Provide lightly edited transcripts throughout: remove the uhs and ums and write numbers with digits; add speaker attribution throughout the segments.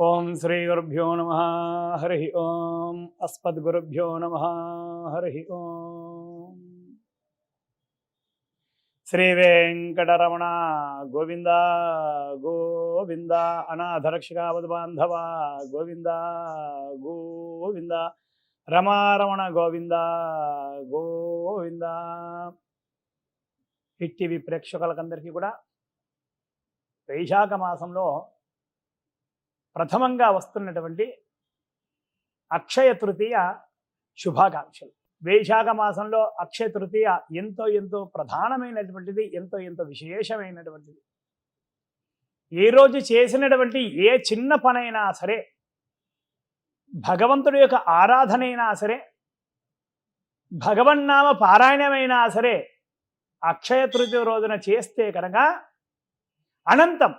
Speaker 1: ఓం శ్రీ గురుభ్యో నమ. హరి ఓం. అస్మద్గురుభ్యో నమ. హరి ఓం. శ్రీ వెంకటరమణ గోవింద గోవింద. అనాథరక్షకావధ బాంధవ గోవింద గోవింద. రమారమణ గోవింద గోవింద. హిట్ టీవీ ప్రేక్షకులకందరికీ కూడా వైశాఖ మాసంలో ప్రథమంగా వస్తున్నటువంటి అక్షయ తృతీయ శుభాకాంక్షలు. వైశాఖ మాసంలో అక్షయ తృతీయ ఎంతో ఎంతో ప్రధానమైనటువంటిది, ఎంతో ఎంతో విశేషమైనటువంటిది. ఏ రోజు చేసినటువంటి ఏ చిన్న పనైనా సరే, భగవంతుడి యొక్క ఆరాధన అయినా సరే, భగవన్నామ పారాయణమైనా సరే, అక్షయ తృతీయ రోజున చేస్తే కనుక అనంతం,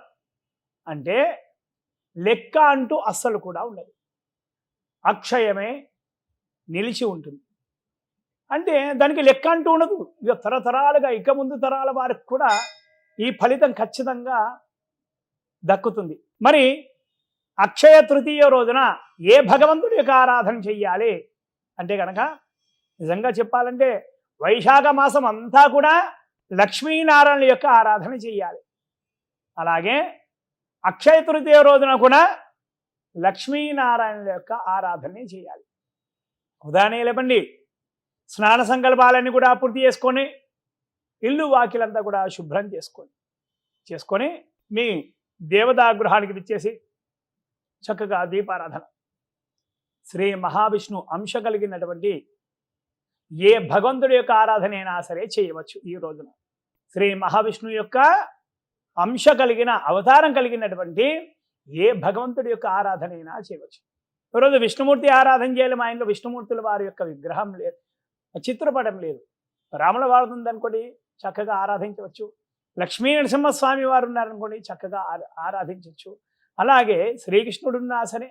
Speaker 1: అంటే లెక్క అంటూ అస్సలు కూడా ఉండదు. అక్షయమే నిలిచి ఉంటుంది. అంటే దానికి లెక్క అంటూ ఉండదు. ఇక తరతరాలుగా ఇక ముందు తరాల వారికి కూడా ఈ ఫలితం ఖచ్చితంగా దక్కుతుంది. మరి అక్షయ తృతీయ రోజున ఏ భగవంతుడి యొక్క ఆరాధన చెయ్యాలి అంటే కనుక, నిజంగా చెప్పాలంటే వైశాఖ మాసం అంతా కూడా లక్ష్మీనారాయణ యొక్క ఆరాధన చెయ్యాలి. అలాగే అక్షయ తృతీయ రోజున కూడా లక్ష్మీనారాయణ యొక్క ఆరాధనే చేయాలి. ఉదాహరణ లేపండి, స్నాన సంకల్పాలన్నీ కూడా పూర్తి చేసుకొని, ఇల్లు వాకిలంతా కూడా శుభ్రం చేసుకొని మీ దేవతాగృహానికి విచ్చేసి చక్కగా దీపారాధన, శ్రీ మహావిష్ణు అంశ కలిగినటువంటి ఏ భగవంతుడి యొక్క ఆరాధన అయినా సరే చేయవచ్చు. ఈ రోజున శ్రీ మహావిష్ణువు యొక్క అంశ కలిగిన, అవతారం కలిగినటువంటి ఏ భగవంతుడి యొక్క ఆరాధన అయినా చేయవచ్చు. ఈరోజు విష్ణుమూర్తి ఆరాధన చేయాలి. మా ఇంట్లో విష్ణుమూర్తుల వారి యొక్క విగ్రహం లేదు, చిత్రపటం లేదు, రాముల వారు ఉందనుకోండి, చక్కగా ఆరాధించవచ్చు. లక్ష్మీ నరసింహస్వామి వారు ఉన్నారనుకోండి, చక్కగా ఆరాధించవచ్చు. అలాగే శ్రీకృష్ణుడు ఉన్నా సరే,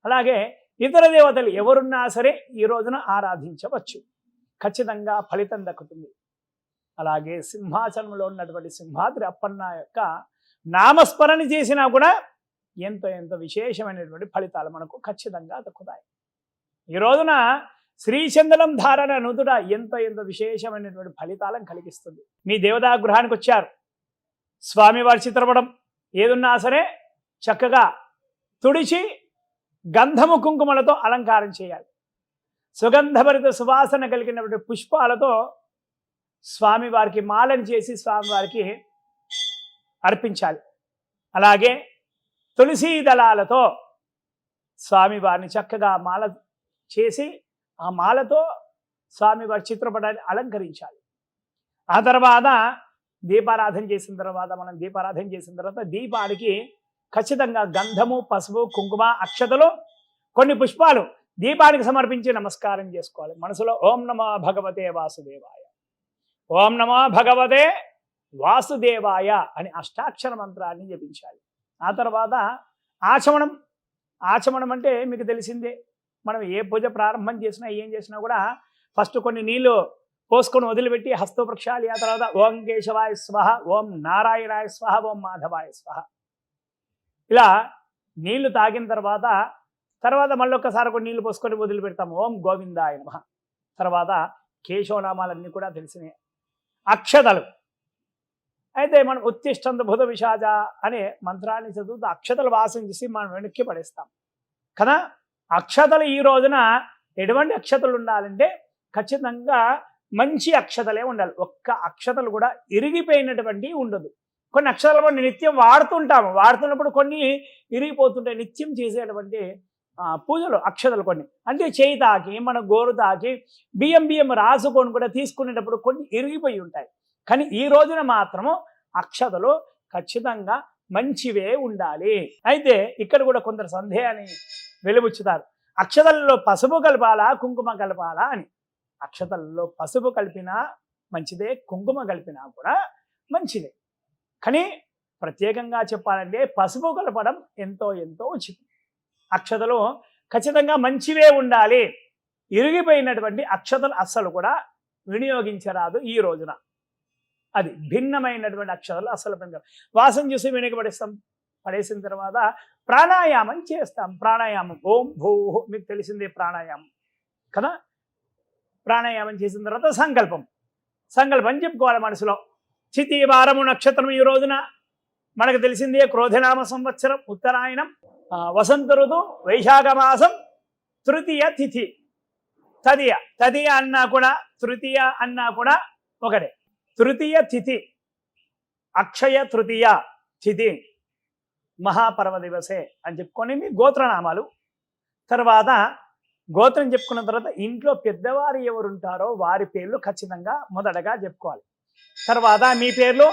Speaker 1: అలాగే ఇతర దేవతలు ఎవరున్నా సరే ఈ రోజున ఆరాధించవచ్చు. ఖచ్చితంగా ఫలితం దక్కుతుంది. అలాగే సింహాచలంలో ఉన్నటువంటి సింహాద్రి అప్పన్న యొక్క నామస్మరణ చేసినా కూడా ఎంతో ఎంతో విశేషమైనటువంటి ఫలితాలు మనకు ఖచ్చితంగా దక్కుతాయి. ఈ రోజున శ్రీచందనం ధారణ నుదుట ఎంతో ఎంతో విశేషమైనటువంటి ఫలితాలను కలిగిస్తుంది. మీ దేవతా గృహానికి వచ్చారు, స్వామివారి చిత్రపటం ఏదున్నా సరే చక్కగా తుడిచి గంధము కుంకుమలతో అలంకారం చేయాలి. సుగంధభరిత సువాసన కలిగినటువంటి పుష్పాలతో స్వామివారికి మాలను చేసి స్వామివారికి అర్పించాలి. అలాగే తులసీ దళాలతో స్వామివారిని చక్కగా మాల చేసి ఆ మాలతో స్వామివారి చిత్రపటాన్ని అలంకరించాలి. ఆ తర్వాత దీపారాధన చేసిన తర్వాత దీపానికి ఖచ్చితంగా గంధము, పసుపు, కుంకుమ, అక్షతలు, కొన్ని పుష్పాలు దీపానికి సమర్పించి నమస్కారం చేసుకోవాలి. మనసులో ఓం నమో భగవతే వాసుదేవాయ, ఓం నమో భగవతే వాసుదేవాయ అని అష్టాక్షర మంత్రాన్ని జపించాలి. ఆ తర్వాత ఆచమనం అంటే మీకు తెలిసిందే. మనం ఏ పూజ ప్రారంభం చేసినా ఏం చేసినా కూడా ఫస్ట్ కొన్ని నీళ్లు పోసుకొని వదిలిపెట్టి హస్తోపృక్షాలి. ఆ తర్వాత ఓం కేశవాయ స్వహ, ఓం నారాయణాయ స్వహ, ఓం మాధవాయ స్వహ, ఇలా నీళ్లు తాగిన తర్వాత మళ్ళీ ఒక్కసారి కొన్ని నీళ్లు పోసుకొని వదిలిపెడతాము. ఓం గోవిందాయ నమః. తర్వాత కేశవనామాలన్నీ కూడా తెలిసినాయి. అక్షతలు అయితే మనం ఉత్తిష్టంత భూత విషాజ అనే మంత్రాన్ని చదువుతూ అక్షతలు వాసన చేసి మనం వెనక్కి పడేస్తాం కదా. అక్షతలు ఈ రోజున ఎటువంటి అక్షతలు ఉండాలంటే ఖచ్చితంగా మంచి అక్షతలే ఉండాలి. ఒక్క అక్షతలు కూడా ఇరిగిపోయినటువంటి ఉండదు. కొన్ని అక్షతలు మనం నిత్యం వాడుతున్నప్పుడు కొన్ని ఇరిగిపోతుంటాయి. నిత్యం చేసేటువంటి పూజలు అక్షతలు కొన్ని, అంటే చేయి తాకి మన గోరు తాకి బియ్యం రాసుకొని కూడా తీసుకునేటప్పుడు కొన్ని ఇరిగిపోయి ఉంటాయి. కానీ ఈ రోజున మాత్రము అక్షతలు ఖచ్చితంగా మంచివే ఉండాలి. అయితే ఇక్కడ కూడా కొందరు సందేహాన్ని వెలుబుచ్చుతారు. అక్షతలలో పసుపు కలపాలా, కుంకుమ కలపాలా అని. అక్షతలలో పసుపు కలిపినా మంచిదే, కుంకుమ కలిపినా కూడా మంచిదే. కానీ ప్రత్యేకంగా చెప్పాలంటే పసుపు కలపడం ఎంతో ఎంతో ఉచితం. అక్షతలు ఖచ్చితంగా మంచివే ఉండాలి. ఇరిగిపోయినటువంటి అక్షతలు అస్సలు కూడా వినియోగించరాదు ఈ రోజున. అది భిన్నమైనటువంటి అక్షరాలు అస్సలు పనికిరావు. వాసన చూసి వెనకబడిస్తాం. పడేసిన తర్వాత ప్రాణాయామం చేస్తాం. ప్రాణాయామం ఓం భూ, మీకు తెలిసిందే ప్రాణాయామం కదా. ప్రాణాయామం చేసిన తర్వాత సంకల్పం చెప్పుకోవాలి మనసులో. చితి వారము నక్షత్రం ఈ రోజున మనకు తెలిసిందే క్రోధనామ సంవత్సరం ఉత్తరాయణం, వసంత ఋతు, వైశాఖ మాసం, తృతీయ తిథి. తదియ అన్నా కూడా తృతీయ అన్నా కూడా ఒకటే. తృతీయ తిథి అక్షయ తృతీయ తిథి మహాపర్వ దివసే అని చెప్పుకొని మీ గోత్రనామాలు. తర్వాత గోత్రం చెప్పుకున్న తర్వాత ఇంట్లో పెద్దవారు ఎవరుంటారో వారి పేర్లు ఖచ్చితంగా మొదటగా చెప్పుకోవాలి. తర్వాత మీ పేర్లు,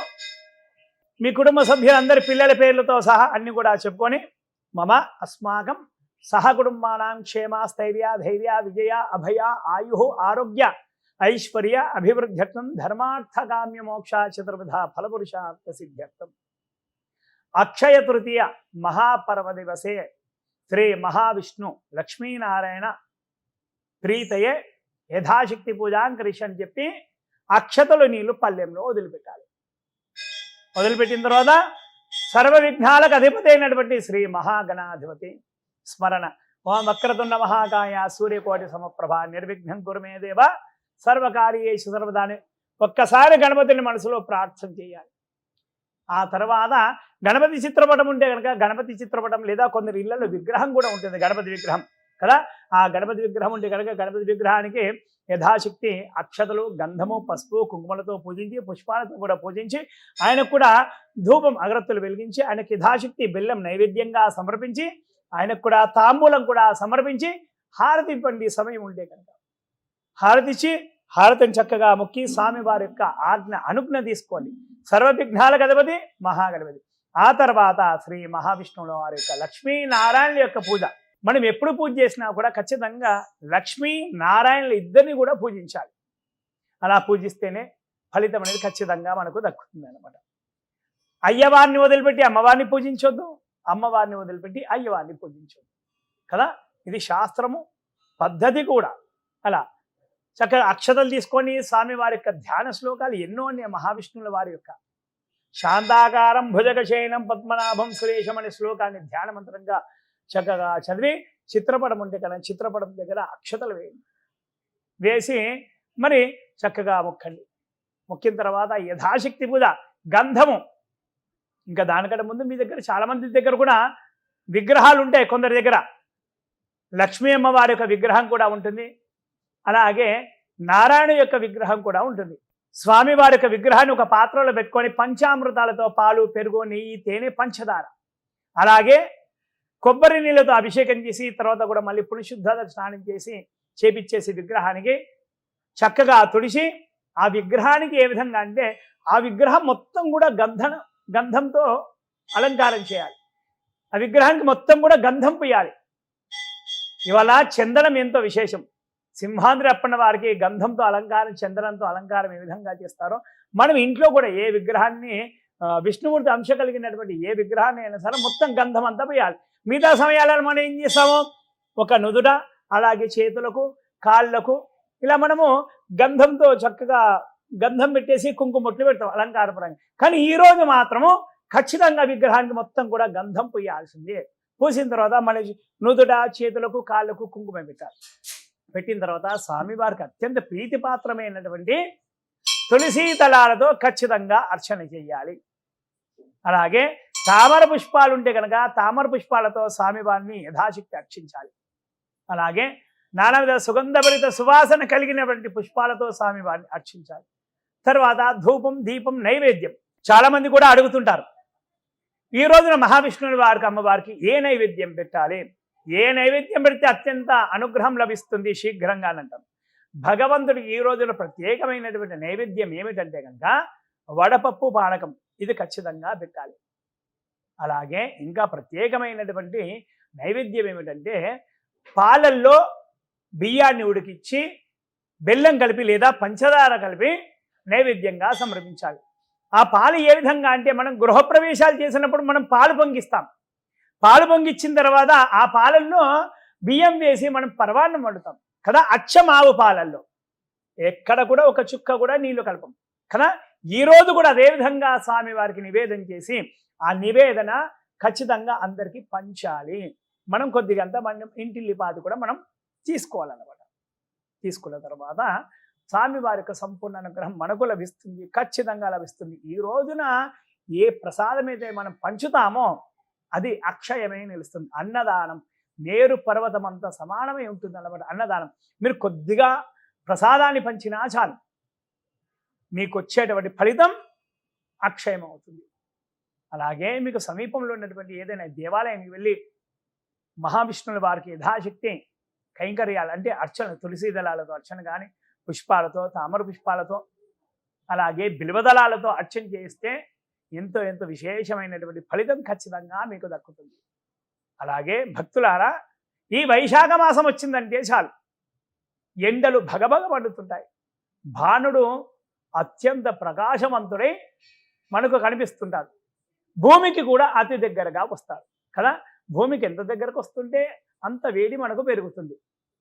Speaker 1: మీ కుటుంబ సభ్యులందరి పిల్లల పేర్లతో సహా అన్ని కూడా చెప్పుకొని మమ అస్మాకం సహ కుటుంబానాం క్షేమ స్థైర్య ధైర్య విజయ అభయ ఆయు ఆరోగ్య ఐశ్వర్య అభివృద్ధ్యర్థం ధర్మార్థకామ్య మోక్ష చతుర్విధ ఫలపురుషార్థ సిద్ధ్యర్థం అక్షయ తృతీయ మహాపర్వ దివసే శ్రీ మహావిష్ణు లక్ష్మీనారాయణ ప్రీతయే యథాశక్తి పూజాంకరిష్ అని చెప్పి అక్షతలు నీళ్లు పల్లెంలో వదిలిపెట్టాలి. వదిలిపెట్టిన తర్వాత సర్వ విఘ్నాలకు అధిపతి అయినటువంటి శ్రీ మహాగణాధిపతి స్మరణ. ఓం వక్రతుండ మహాకాయ సూర్యకోటి సమప్రభ నిర్విఘ్నం కురుమే దేవ సర్వకార్యేషు సర్వదాని. ఒక్కసారి గణపతిని మనసులో ప్రార్థన చేయాలి. ఆ తర్వాత గణపతి చిత్రపటం ఉంటే కనుక గణపతి చిత్రపటం, లేదా కొందరు ఇళ్లలో విగ్రహం కూడా ఉంటుంది గణపతి విగ్రహం కదా. ఆ గణపతి విగ్రహం ఉంటే కనుక గణపతి విగ్రహానికి యథాశక్తి అక్షతలు, గంధము, పసుపు, కుంకుమలతో పూజించి, పుష్పాలతో కూడా పూజించి, ఆయనకు కూడా ధూపం అగరత్తులు వెలిగించి, ఆయనకి యథాశక్తి బెల్లం నైవేద్యంగా సమర్పించి, ఆయనకు కూడా తాంబూలం కూడా సమర్పించి హారతి ఇవ్వండి. సమయం ఉంటే కనుక హారతిచ్చి హారతిని చక్కగా మొక్కి స్వామివారి యొక్క అనుజ్ఞ తీసుకోండి. సర్వవిఘ్నాలకు అధిపతి మహాగణపతి. ఆ తర్వాత శ్రీ మహావిష్ణువుల వారి యొక్క లక్ష్మీనారాయణుల యొక్క పూజ. మనం ఎప్పుడు పూజ చేసినా కూడా ఖచ్చితంగా లక్ష్మీ నారాయణులు ఇద్దరిని కూడా పూజించాలి. అలా పూజిస్తేనే ఫలితం అనేది ఖచ్చితంగా మనకు దక్కుతుంది అనమాట. అయ్యవారిని వదిలిపెట్టి అమ్మవారిని పూజించొద్దు, అమ్మవారిని వదిలిపెట్టి అయ్యవారిని పూజించొద్దు కదా. ఇది శాస్త్రము పద్ధతి కూడా. అలా చక్కగా అక్షతలు తీసుకొని స్వామివారి యొక్క ధ్యాన శ్లోకాలు ఎన్నో ఉన్నాయి. మహావిష్ణువుల వారి యొక్క శాంతాకారం భుజగశయనం పద్మనాభం సురేశం అనే శ్లోకాన్ని ధ్యాన మంత్రంగా చక్కగా చదివి, చిత్రపటం ఉంటే కదా చిత్రపటం దగ్గర అక్షతలు వేసి మరి చక్కగా మొక్కండి. మొక్కిన తర్వాత యథాశక్తి పూజ, గంధము. ఇంకా దానికంటే ముందు మీ దగ్గర చాలా మంది దగ్గర కూడా విగ్రహాలు ఉంటాయి. కొందరి దగ్గర లక్ష్మీ అమ్మవారి యొక్క విగ్రహం కూడా ఉంటుంది, అలాగే నారాయణ యొక్క విగ్రహం కూడా ఉంటుంది. స్వామివారి యొక్క విగ్రహాన్ని ఒక పాత్రలో పెట్టుకొని పంచామృతాలతో పాలు, పెరుగు, నెయ్యి, తేనె, పంచదార, అలాగే కొబ్బరి నీళ్ళతో అభిషేకం చేసి తర్వాత కూడా మళ్ళీ పురుషుద్ధత స్నానం చేసి చేపిచ్చేసి విగ్రహానికి చక్కగా తుడిచి, ఆ విగ్రహానికి ఏ విధంగా అంటే ఆ విగ్రహం మొత్తం కూడా గంధంతో అలంకారం చేయాలి. ఆ విగ్రహానికి మొత్తం కూడా గంధం పూయాలి. ఇవాళ చందనం ఎంతో విశేషం. సింహాద్రి అప్పన్న వారికి గంధంతో అలంకారం, చందనంతో అలంకారం ఏ విధంగా చేస్తారో మనం ఇంట్లో కూడా ఏ విగ్రహాన్ని, విష్ణుమూర్తి అంశ కలిగినటువంటి ఏ విగ్రహాన్ని అయినా సరే మొత్తం గంధం అంతా పోయాలి. మిగతా సమయాలలో మనం ఏం చేస్తాము, ఒక నుదుట, అలాగే చేతులకు, కాళ్ళకు ఇలా మనము గంధంతో చక్కగా గంధం పెట్టేసి కుంకుమొట్లు పెడతాం అలంకారపరంగా. కానీ ఈరోజు మాత్రము ఖచ్చితంగా విగ్రహానికి మొత్తం కూడా గంధం పూయాల్సిందే. పూసిన తర్వాత మన నుదుట, చేతులకు, కాళ్ళకు కుంకుమ పెట్టాలి. పెట్టిన తర్వాత స్వామివారికి అత్యంత ప్రీతిపాత్రమైనటువంటి తులసీ దళాలతో ఖచ్చితంగా అర్చన చేయాలి. అలాగే తామర పుష్పాలు ఉంటే కనుక తామర పుష్పాలతో స్వామివారిని యథాశక్తి అర్చించాలి. అలాగే నానావిధ సుగంధభరిత సువాసన కలిగినటువంటి పుష్పాలతో స్వామివారిని అర్చించాలి. తర్వాత ధూపం, దీపం, నైవేద్యం. చాలా మంది కూడా అడుగుతుంటారు, ఈ రోజున మహావిష్ణువుని వారికి, అమ్మవారికి ఏ నైవేద్యం పెట్టాలి, ఏ నైవేద్యం పెడితే అత్యంత అనుగ్రహం లభిస్తుంది శీఘ్రంగా అని అంటాం. భగవంతుడికి ఈ రోజున ప్రత్యేకమైనటువంటి నైవేద్యం ఏమిటంటే కనుక వడపప్పు, పానకం, ఇది ఖచ్చితంగా పెట్టాలి. అలాగే ఇంకా ప్రత్యేకమైనటువంటి నైవేద్యం ఏమిటంటే పాలల్లో బియ్యాన్ని ఉడికించి బెల్లం కలిపి లేదా పంచదార కలిపి నైవేద్యంగా సమర్పించాలి. ఆ పాలు ఏ విధంగా అంటే మనం గృహప్రవేశాలు చేసినప్పుడు మనం పాలు పొంగిస్తాం. పాలు పొంగిచ్చిన తర్వాత ఆ పాలల్లో బియ్యం వేసి మనం పరవాన్నం వండుతాం కదా. అచ్చం ఆవు పాలల్లో ఎక్కడ కూడా ఒక చుక్క కూడా నీళ్లు కలపం కదా. ఈరోజు కూడా అదేవిధంగా స్వామివారికి నివేదన చేసి ఆ నివేదన ఖచ్చితంగా అందరికీ పంచాలి. మనం కొద్దిగంత మనం ఇంటిల్లిపాది కూడా మనం తీసుకోవాలన్నమాట. తీసుకున్న తర్వాత స్వామివారి యొక్క సంపూర్ణ అనుగ్రహం మనకు లభిస్తుంది, ఖచ్చితంగా లభిస్తుంది. ఈ రోజున ఏ ప్రసాదం అయితే మనం పంచుతామో అది అక్షయమై నిలుస్తుంది. అన్నదానం మేరు పర్వతం అంత సమానమై ఉంటుంది అన్నమాట. అన్నదానం మీరు కొద్దిగా ప్రసాదాన్ని పంచినా చాలు, మీకు వచ్చేటువంటి ఫలితం అక్షయం అవుతుంది. అలాగే మీకు సమీపంలో ఉన్నటువంటి ఏదైనా దేవాలయానికి వెళ్ళి మహావిష్ణువుల వారికి యథాశక్తి కైంకర్యాలు అంటే అర్చన, తులసి దళాలతో అర్చన కానీ, పుష్పాలతో, తామర పుష్పాలతో, అలాగే బిల్వదళాలతో అర్చన చేస్తే ఎంతో ఎంతో విశేషమైనటువంటి ఫలితం ఖచ్చితంగా మీకు దక్కుతుంది. అలాగే భక్తులారా, ఈ వైశాఖ మాసం వచ్చిందంటే చాలు ఎండలు భగభగ మండుతుంటాయి. భానుడు అత్యంత ప్రకాశవంతుడై మనకు కనిపిస్తుంటాడు. భూమికి కూడా అతి దగ్గరగా వస్తాడు కదా. భూమికి ఎంత దగ్గరకు వస్తుంటే అంత వేడి మనకు పెరుగుతుంది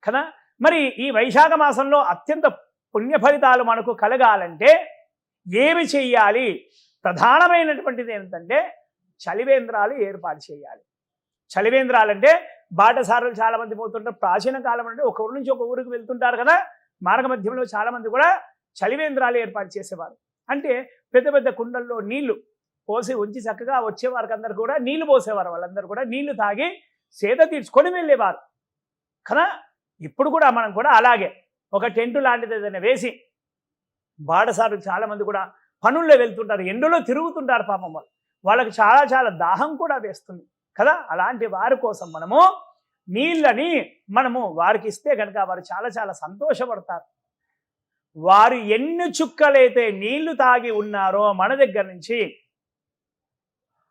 Speaker 1: కదా. మరి ఈ వైశాఖ మాసంలో అత్యంత పుణ్య ఫలితాలు మనకు కలగాలంటే ఏమి చెయ్యాలి? ప్రధానమైనటువంటిది ఏంటంటే చలివేంద్రాలు ఏర్పాటు చేయాలి. చలివేంద్రాలంటే బాటసారులు చాలా మంది పోతుంటారు. ప్రాచీన కాలం అంటే ఒక ఊరు నుంచి ఒక ఊరికి వెళ్తుంటారు కదా. మార్గ మధ్యంలో చాలా మంది కూడా చలివేంద్రాలు ఏర్పాటు చేసేవారు. అంటే పెద్ద పెద్ద కుండల్లో నీళ్లు పోసి ఉంచి చక్కగా వచ్చేవారికి అందరు కూడా నీళ్లు పోసేవారు. వాళ్ళందరూ కూడా నీళ్లు తాగి సేద తీర్చుకొని వెళ్ళేవారు కదా. ఇప్పుడు కూడా మనం కూడా అలాగే ఒక టెంటు లాంటిది ఏదైనా వేసి, బాటసారులు చాలా మంది కూడా పనుల్లో వెళ్తుంటారు, ఎండలో తిరుగుతుంటారు. పాపం వాళ్ళకి చాలా చాలా దాహం కూడా వేస్తుంది కదా. అలాంటి వారి కోసం మనము నీళ్ళని మనము వారికి ఇస్తే కనుక వారు చాలా చాలా సంతోషపడతారు. వారు ఎన్ని చుక్కలైతే నీళ్లు తాగి ఉన్నారో మన దగ్గర నుంచి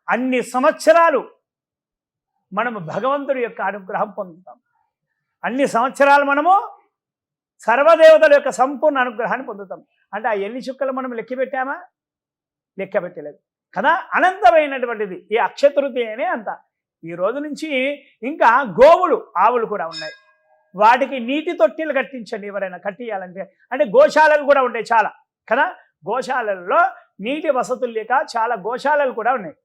Speaker 1: అన్ని సంవత్సరాలు మనము భగవంతుడి యొక్క అనుగ్రహం పొందుతాం. అన్ని సంవత్సరాలు మనము సర్వదేవతల యొక్క సంపూర్ణ అనుగ్రహాన్ని పొందుతాం. అంటే ఆ ఎన్ని చుక్కలు మనం లెక్క పెట్టామా? లెక్క పెట్టలేదు కదా. అనంతమైనటువంటిది ఈ అక్షయ అనే అంత. ఈ రోజు నుంచి ఇంకా గోవులు, ఆవులు కూడా ఉన్నాయి. వాటికి నీటి తొట్టిలు కట్టించండి ఎవరైనా కట్టియాలంటే. అంటే గోశాలలు కూడా ఉంటాయి చాలా కదా. గోశాలల్లో నీటి వసతులు లేక చాలా గోశాలలు కూడా ఉన్నాయి.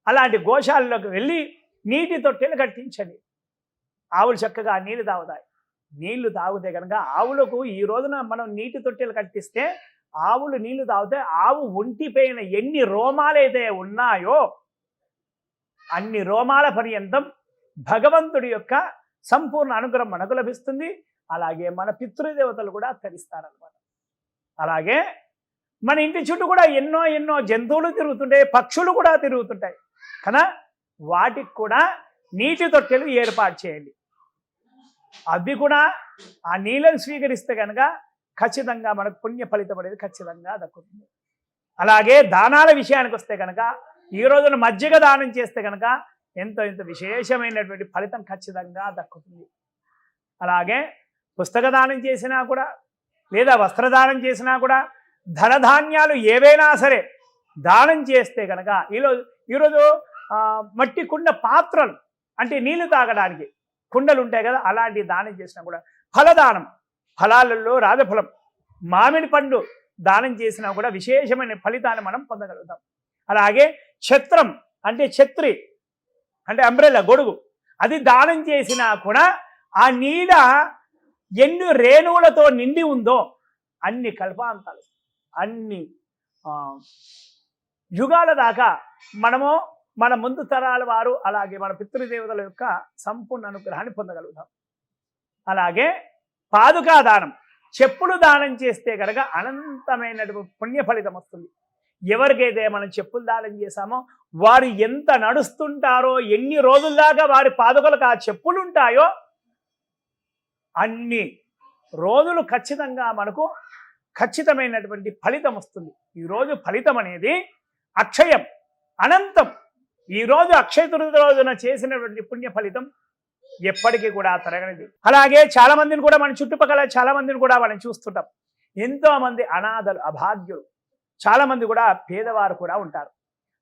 Speaker 1: అలాంటి గోశాలలోకి వెళ్ళి నీటి తొట్టెలు కట్టించండి. ఆవులు చక్కగా నీళ్లు తాగుతాయి. నీళ్లు తాగితే కనుక ఆవులకు ఈ రోజున మనం నీటి తొట్టెలు కట్టిస్తే ఆవులు నీళ్లు తాగితే ఆవు ఒంటిపైన ఎన్ని రోమాలైతే ఉన్నాయో అన్ని రోమాల పర్యంతం భగవంతుడి యొక్క సంపూర్ణ అనుగ్రహం మనకు లభిస్తుంది. అలాగే మన పితృదేవతలు కూడా తరిస్తారనమాట. అలాగే మన ఇంటి చుట్టూ కూడా ఎన్నో ఎన్నో జంతువులు తిరుగుతుంటాయి, పక్షులు కూడా తిరుగుతుంటాయి కదా. వాటికి కూడా నీటి తొట్టెలు ఏర్పాటు చేయండి. అవి కూడా ఆ నీళ్ళని స్వీకరిస్తే కనుక ఖచ్చితంగా మనకు పుణ్య ఫలితం అనేది ఖచ్చితంగా దక్కుతుంది. అలాగే దానాల విషయానికి వస్తే కనుక ఈ రోజున మజ్జిగ దానం చేస్తే కనుక ఎంతో ఎంతో విశేషమైనటువంటి ఫలితం ఖచ్చితంగా దక్కుతుంది. అలాగే పుస్తక దానం చేసినా కూడా, లేదా వస్త్రదానం చేసినా కూడా, ధనధాన్యాలు ఏవైనా సరే దానం చేస్తే కనుక ఈరోజు మట్టి కుండ పాత్రలు అంటే నీళ్లు తాగడానికి కుండలు ఉంటాయి కదా, అలాంటి దానం చేసినా కూడా, ఫలదానం ఫలాలలో రాజఫలం మామిడి పండు దానం చేసినా కూడా విశేషమైన ఫలితాన్ని మనం పొందగలుగుతాం. అలాగే ఛత్రం అంటే ఛత్రి అంటే అంబ్రెల్లా గొడుగు అది దానం చేసినా కూడా ఆ నీడ ఎన్ని రేణువులతో నిండి ఉందో అన్ని కల్పాంతాలు అన్ని యుగాల దాకా మనము మన ముందు తరాల వారు అలాగే మన పితృదేవతల యొక్క సంపూర్ణ అనుగ్రహాన్ని పొందగలుగుతాం. అలాగే పాదుకా దానం చెప్పులు దానం చేస్తే కనుక అనంతమైనటువంటి పుణ్య ఫలితం వస్తుంది. ఎవరికైతే మనం చెప్పులు దానం చేశామో వారు ఎంత నడుస్తుంటారో, ఎన్ని రోజుల దాకా వారి పాదుకలకు ఆ చెప్పులు ఉంటాయో అన్ని రోజులు ఖచ్చితంగా మనకు ఖచ్చితమైనటువంటి ఫలితం వస్తుంది. ఈరోజు ఫలితం అనేది అక్షయం, అనంతం. ఈరోజు అక్షయ తృతీయ రోజున చేసినటువంటి పుణ్య ఫలితం ఎప్పటికీ కూడా తరగనిది. అలాగే చాలా మందిని కూడా మన చుట్టుపక్కల చాలా మందిని కూడా మనం చూస్తుంటాం. ఎంతో మంది అనాథలు, అభాగ్యులు, చాలా మంది కూడా పేదవారు కూడా ఉంటారు.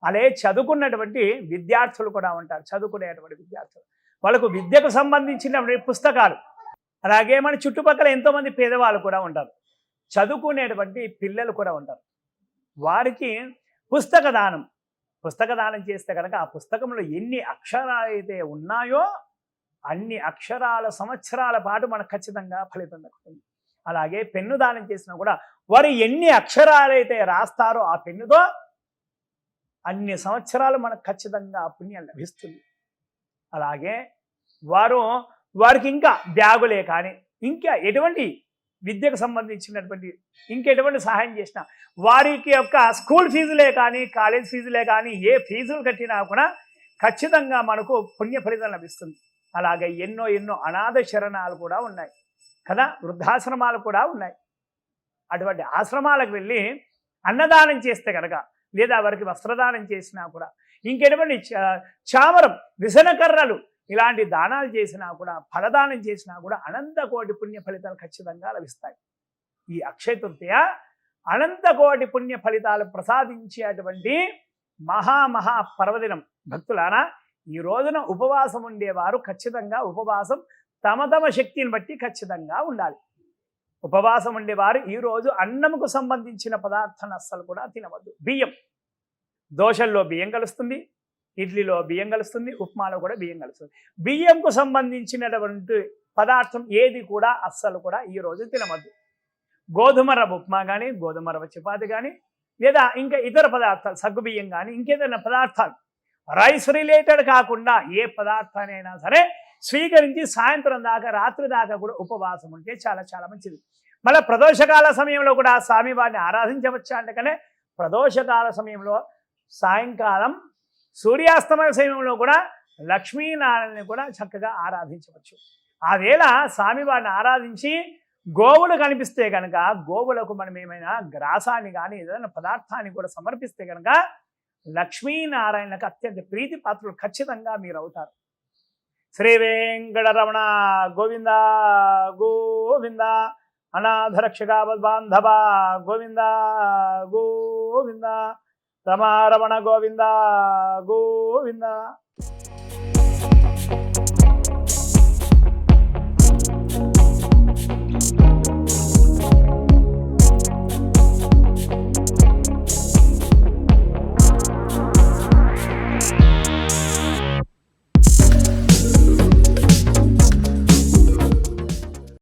Speaker 1: అలాగే చదువుకున్నటువంటి విద్యార్థులు కూడా ఉంటారు. చదువుకునేటువంటి విద్యార్థులు వాళ్ళకు విద్యకు సంబంధించినటువంటి పుస్తకాలు, అలాగే మన చుట్టుపక్కల ఎంతో మంది పేదవాళ్ళు కూడా ఉంటారు. చదువుకునేటువంటి పిల్లలు కూడా ఉంటారు. వారికి పుస్తక దానం పుస్తక దానం చేస్తే కనుక ఆ పుస్తకంలో ఎన్ని అక్షరాలు అయితే ఉన్నాయో అన్ని అక్షరాల సంవత్సరాల పాటు మనకు ఖచ్చితంగా ఫలితం దక్కుతుంది. అలాగే పెన్ను దానం చేసినా కూడా వారు ఎన్ని అక్షరాలైతే రాస్తారో ఆ పెన్నుతో అన్ని సంవత్సరాలు మనకు ఖచ్చితంగా పుణ్యం లభిస్తుంది. అలాగే వారికి ఇంకా బ్యాగులే కానీ ఇంకా ఎటువంటి విద్యకు సంబంధించినటువంటి ఇంకెటువంటి సహాయం చేసినా వారికి యొక్క స్కూల్ ఫీజులే కానీ కాలేజ్ ఫీజులే కానీ ఏ ఫీజులు కట్టినా కూడా ఖచ్చితంగా మనకు పుణ్య ఫలితం లభిస్తుంది. అలాగే ఎన్నో ఎన్నో అనాథ శరణాలు కూడా ఉన్నాయి కదా, వృద్ధాశ్రమాలు కూడా ఉన్నాయి. అటువంటి ఆశ్రమాలకు వెళ్ళి అన్నదానం చేస్తే కనుక లేదా వారికి వస్త్రదానం చేసినా కూడా ఇంకెటువంటి చామరం విసనకర్రలు ఇలాంటి దానాలు చేసినా కూడా ఫలదానం చేసినా కూడా అనంత కోటి పుణ్య ఫలితాలు ఖచ్చితంగా లభిస్తాయి. ఈ అక్షయ తృతీయ అనంత కోటి పుణ్య ఫలితాలు ప్రసాదించేటువంటి మహా పర్వదినం. భక్తులారా, ఈ రోజున ఉపవాసం ఉండేవారు ఖచ్చితంగా ఉపవాసం తమ శక్తిని బట్టి ఖచ్చితంగా ఉండాలి. ఉపవాసం ఉండేవారు ఈరోజు అన్నముకు సంబంధించిన పదార్థాన్ని అస్సలు కూడా తినవద్దు. బియ్యం, దోశల్లో బియ్యం కలుస్తుంది, ఇడ్లీలో బియ్యం కలుస్తుంది, ఉప్మాలో కూడా బియ్యం కలుస్తుంది. బియ్యంకు సంబంధించినటువంటి పదార్థం ఏది కూడా అస్సలు కూడా ఈరోజు తినవద్దు. గోధుమ రవ్వ ఉప్మా కానీ, గోధుమ రవ్వ చపాతి కానీ, లేదా ఇంకా ఇతర పదార్థాలు సగ్గు బియ్యం కానీ ఇంకేదైనా పదార్థాలు రైస్ రిలేటెడ్ కాకుండా ఏ పదార్థానైనా సరే స్వీకరించి సాయంత్రం దాకా రాత్రి దాకా కూడా ఉపవాసం ఉంటే చాలా చాలా మంచిది. మళ్ళీ ప్రదోషకాల సమయంలో కూడా స్వామివారిని ఆరాధించవచ్చా అంటే కానీ ప్రదోషకాల సమయంలో సాయంకాలం సూర్యాస్తమయ సమయంలో కూడా లక్ష్మీనారాయణని కూడా చక్కగా ఆరాధించవచ్చు. ఆ వేళ స్వామివారిని ఆరాధించి గోవులు కనిపిస్తే కనుక గోవులకు మనం ఏమైనా గ్రాసాన్ని కానీ ఏదైనా పదార్థాన్ని కూడా సమర్పిస్తే కనుక లక్ష్మీనారాయణకు అత్యంత ప్రీతి పాత్రులు ఖచ్చితంగా మీరు అవుతారు. శ్రీ వెంకటరమణ గోవింద గోవింద, అనాథరక్షక బాంధవ గోవింద గోవింద, రమారమణ గోవింద గోవింద.